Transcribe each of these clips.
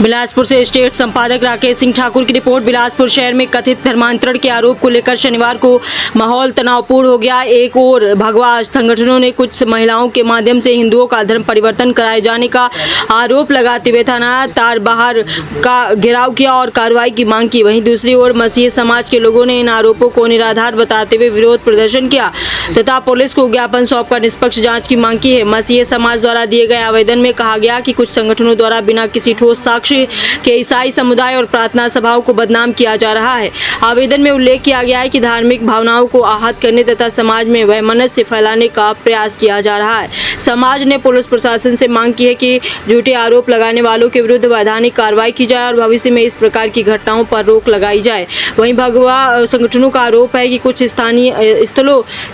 बिलासपुर से स्टेट संपादक राकेश सिंह ठाकुर की रिपोर्ट। बिलासपुर शहर में कथित धर्मांतरण के आरोप को लेकर शनिवार को माहौल तनावपूर्ण हो गया। एक ओर भगवा संगठनों ने कुछ महिलाओं के माध्यम से हिंदुओं का धर्म परिवर्तन कराए जाने का आरोप लगाते हुए थाना तारबहार का घेराव किया और कार्रवाई की मांग की। वहीं दूसरी ओर मसीह समाज के लोगों ने इन आरोपों को निराधार बताते हुए विरोध प्रदर्शन किया तथा पुलिस को ज्ञापन सौंपकर निष्पक्ष जाँच की मांग की है। मसीह समाज द्वारा दिए गए आवेदन में कहा गया कि कुछ संगठनों द्वारा बिना किसी ठोस साक्ष्य के ईसाई समुदाय और प्रार्थना सभाओं को बदनाम किया जा रहा है। आवेदन में उल्लेख किया गया है कि धार्मिक भावनाओं को आहत करने तथा समाज में वैमनस्य फैलाने का प्रयास किया जा रहा है। समाज ने पुलिस प्रशासन से मांग की है कि झूठे आरोप लगाने वालों के विरुद्ध वैधानिक कार्रवाई की जाए और भविष्य में इस प्रकार की घटनाओं पर रोक लगाई जाए। वहीं भगवा संगठनों का आरोप है कि कुछ स्थानीय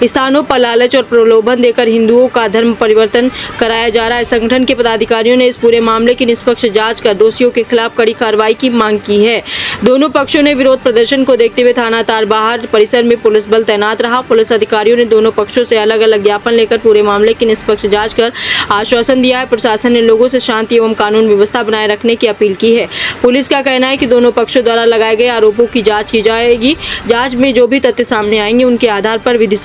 स्थानों पर लालच और प्रलोभन देकर हिंदुओं का धर्म परिवर्तन कराया जा रहा है। संगठन के पदाधिकारियों ने इस पूरे मामले की निष्पक्ष जांच कर दोषियों के खिलाफ कड़ी कार्रवाई की मांग की है। दोनों पक्षों ने विरोध प्रदर्शन को देखते हुए थाना तारबहार परिसर में पुलिस बल तैनात रहा। पुलिस अधिकारियों ने दोनों पक्षों से अलग अलग ज्ञापन लेकर पूरे मामले की निष्पक्ष जांच कर आश्वासन दिया है। प्रशासन ने लोगों से शांति एवं कानून व्यवस्था बनाए रखने की अपील की है। पुलिस का कहना है कि दोनों पक्षों द्वारा लगाए गए आरोपों की जाँच की जाएगी। जाँच में जो भी तथ्य सामने आएंगे उनके आधार पर विधि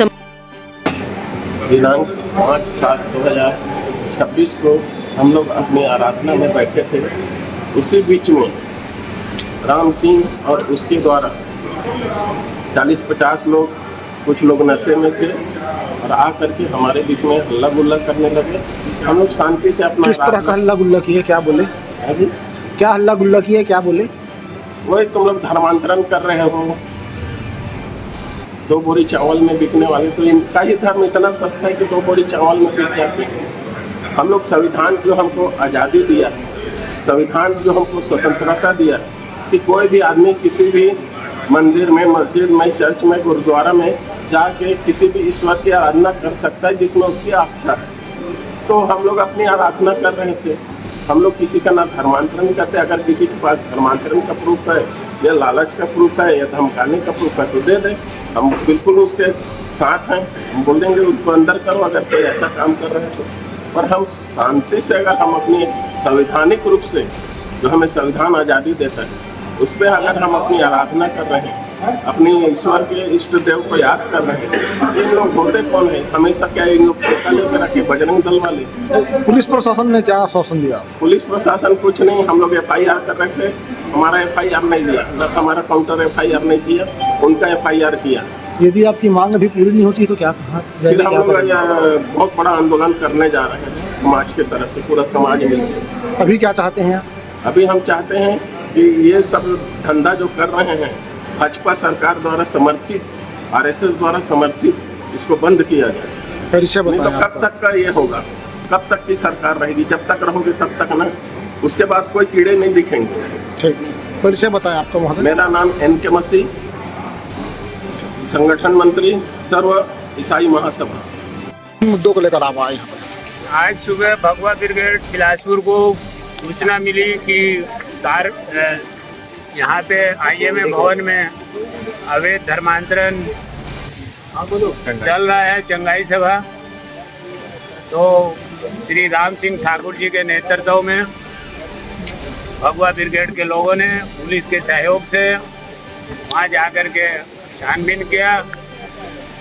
दिनांक 5/7/2026 को हम लोग अपनी आराधना में बैठे थे। उसी बीच में राम सिंह और उसके द्वारा 40-50 लोग, कुछ लोग नशे में थे और आ करके हमारे बीच में हल्ला गुल्ला करने लगे। हम लोग शांति से अपना किस तरह का हल्ला गुल्ला किए, क्या बोले? क्या हल्ला गुल्ला किए, क्या बोले? वही तुम लोग धर्मांतरण कर रहे हो, 2 बोरी चावल में बिकने वाले, तो इनका ही धर्म इतना सस्ता है कि 2 बोरी चावल में बिक जाते हैं। हम लोग संविधान जो हमको आज़ादी दिया है, संविधान जो हमको स्वतंत्रता दिया कि कोई भी आदमी किसी भी मंदिर में, मस्जिद में, चर्च में, गुरुद्वारा में जाके किसी भी ईश्वर की आराधना कर सकता है जिसमें उसकी आस्था है। तो हम लोग अपनी आराधना कर रहे थे। हम लोग किसी का ना धर्मांतरण करते। अगर किसी के पास धर्मांतरण का प्रूफ है या लालच का प्रूफ है या धमकाने का प्रूफ है तो दे दें, हम बिल्कुल उसके साथ हैं। हम बोल देंगे उसको अंदर करो अगर कोई ऐसा काम कर रहे हैं तो। पर हम शांति से, अगर हम अपनी संवैधानिक रूप से जो हमें संविधान आज़ादी देता है उस पर अगर हम अपनी आराधना कर रहे हैं, अपनी ईश्वर के इष्ट देव को याद कर रहे हैं, इन लोग होते कौन है? हमेशा क्या इन लोग टेका लेकर रखे बजरंग दल वाले? पुलिस प्रशासन ने क्या आश्वासन दिया? पुलिस प्रशासन कुछ नहीं। हम लोग FIR कर रहे थे, हमारा FIR नहीं दिया, न हमारा काउंटर FIR नहीं किया, उनका FIR किया। यदि आपकी मांग अभी पूरी नहीं होती तो क्या कहा? फिर हम लोग बहुत बड़ा आंदोलन करने जा रहे हैं समाज के तरफ से, पूरा समाज मिलकर। अभी क्या चाहते हैं? अभी हम चाहते हैं कि ये सब धंधा जो कर रहे हैं भाजपा सरकार द्वारा समर्थित, RSS द्वारा समर्थित, इसको बंद किया जाए। परिचय नहीं तो बताएं कब आपका। तक का ये होगा? कब तक की सरकार रहेगी? जब तक रहोगे तब तक ना, उसके बाद कोई कीड़े नहीं दिखेंगे। ठीक, परिचय बताएं आपका महोदय। मेरा नाम NK मसीह, संगठन मंत्री, सर्व ईसाई महासभा। मुद्दों को लेकर आप आए यहाँ पर। आज सुबह भगवा ब्रिगेड बिलासपुर को सूचना मिली कि यहाँ पे IMA भवन में अवैध धर्मांतरण चल रहा है, चंगाई सभा। तो श्री राम सिंह ठाकुर जी के नेतृत्व में भगवा ब्रिगेड के लोगों ने पुलिस के सहयोग से वहाँ जाकर के छानबीन किया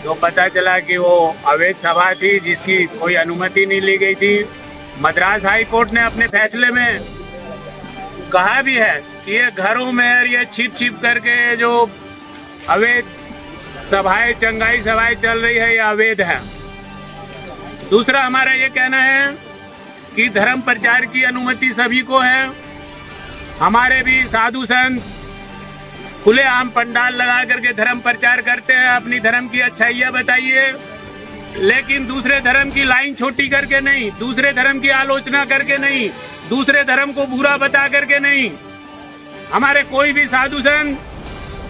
तो पता चला कि वो अवैध सभा थी जिसकी कोई अनुमति नहीं ली गई थी। मद्रास हाई कोर्ट ने अपने फैसले में कहा भी है कि ये घरों में ये छिप करके जो अवैध सभाएं, चंगाई सभाएं चल रही है, ये अवैध है। दूसरा हमारा ये कहना है कि धर्म प्रचार की अनुमति सभी को है। हमारे भी साधु संत खुलेआम पंडाल लगा करके धर्म प्रचार करते हैं, अपनी धर्म की अच्छाइयाँ बताइए, लेकिन दूसरे धर्म की लाइन छोटी करके नहीं, दूसरे धर्म की आलोचना करके नहीं, दूसरे धर्म को बुरा बता करके नहीं। हमारे कोई भी साधु संत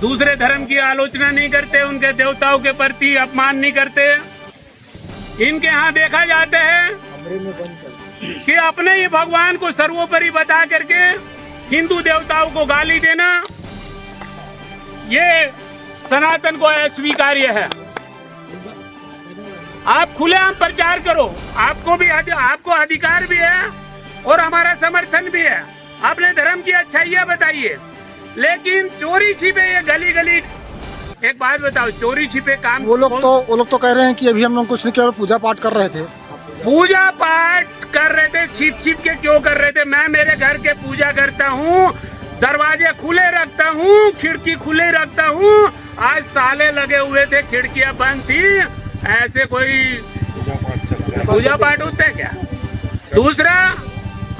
दूसरे धर्म की आलोचना नहीं करते, उनके देवताओं के प्रति अपमान नहीं करते। इनके यहाँ देखा जाता है कि अपने ही भगवान को सर्वोपरि बता करके हिंदू देवताओं को गाली देना, ये सनातन को अस्वीकार्य है। आप खुलेआम प्रचार करो, आपको अधिकार भी है और हमारा समर्थन भी है। अपने धर्म की अच्छाइयाँ बताइए, लेकिन चोरी छिपे ये गली गली। एक बात बताओ, चोरी छिपे काम वो लोग तो कह रहे हैं कि अभी हम लोग कुछ नहीं किया, पूजा पाठ कर रहे थे। पूजा पाठ कर रहे थे, छिप छिप के क्यों कर रहे थे? मैं मेरे घर के पूजा करता हूँ, दरवाजे खुले रखता हूँ, खिड़की खुले रखता हूँ। आज ताले लगे हुए थे, खिड़कियां बंद थी, ऐसे कोई पूजा पाठ होता है क्या? दूसरा,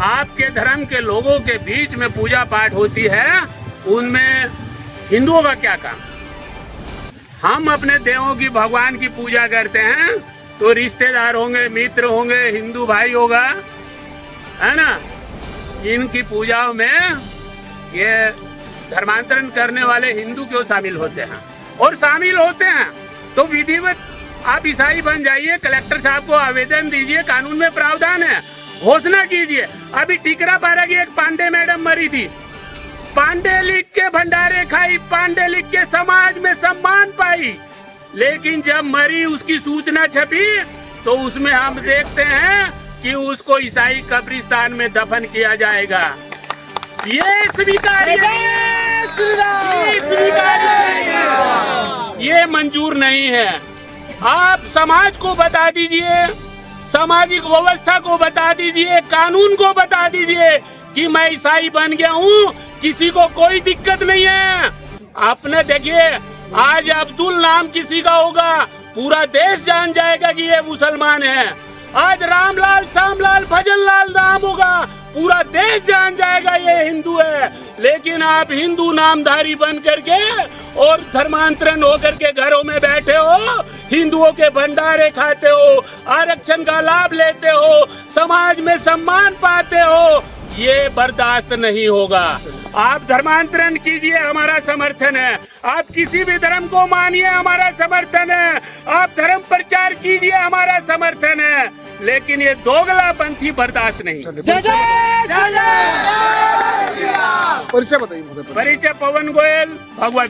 आपके धर्म के लोगों के बीच में पूजा पाठ होती है, उनमें हिंदुओं का क्या काम? हम अपने देवों की, भगवान की पूजा करते हैं, तो रिश्तेदार होंगे, मित्र होंगे, हिंदू भाई होगा, है ना? इनकी पूजाओं में ये धर्मांतरण करने वाले हिंदू क्यों शामिल होते हैं? और शामिल होते हैं तो विधिवत आप ईसाई बन जाइए, कलेक्टर साहब को आवेदन दीजिए, कानून में प्रावधान है, घोषणा कीजिए। अभी टिकरापारा की एक पांडे मैडम मरी थी, पांडे लिख के भंडारे खाई, पांडे लिख के समाज में सम्मान पाई, लेकिन जब मरी उसकी सूचना छपी तो उसमें हम देखते हैं कि उसको ईसाई कब्रिस्तान में दफन किया जाएगा। ये स्वीकार्य नहीं है, ये मंजूर नहीं है। आप समाज को बता दीजिए, सामाजिक व्यवस्था को बता दीजिए, कानून को बता दीजिए कि मैं ईसाई बन गया हूँ, किसी को कोई दिक्कत नहीं है। आपने देखिए, आज अब्दुल नाम किसी का होगा, पूरा देश जान जाएगा कि ये मुसलमान है। आज रामलाल, श्यामलाल, भजनलाल नाम होगा, पूरा देश जान जाएगा ये हिंदू है। लेकिन आप हिंदू नामधारी बन करके और धर्मांतरण होकर के घरों में बैठे हो, हिंदुओं के भंडारे खाते हो, आरक्षण का लाभ लेते हो, समाज में सम्मान पाते हो, ये बर्दाश्त नहीं होगा। आप धर्मांतरण कीजिए, हमारा समर्थन है। आप किसी भी धर्म को मानिए, हमारा समर्थन है। आप धर्म प्रचार कीजिए, हमारा समर्थन है। लेकिन ये दोगलापंथी बर्दाश्त नहीं। परिचय बताइए। परिचय पवन गोयल, भगवा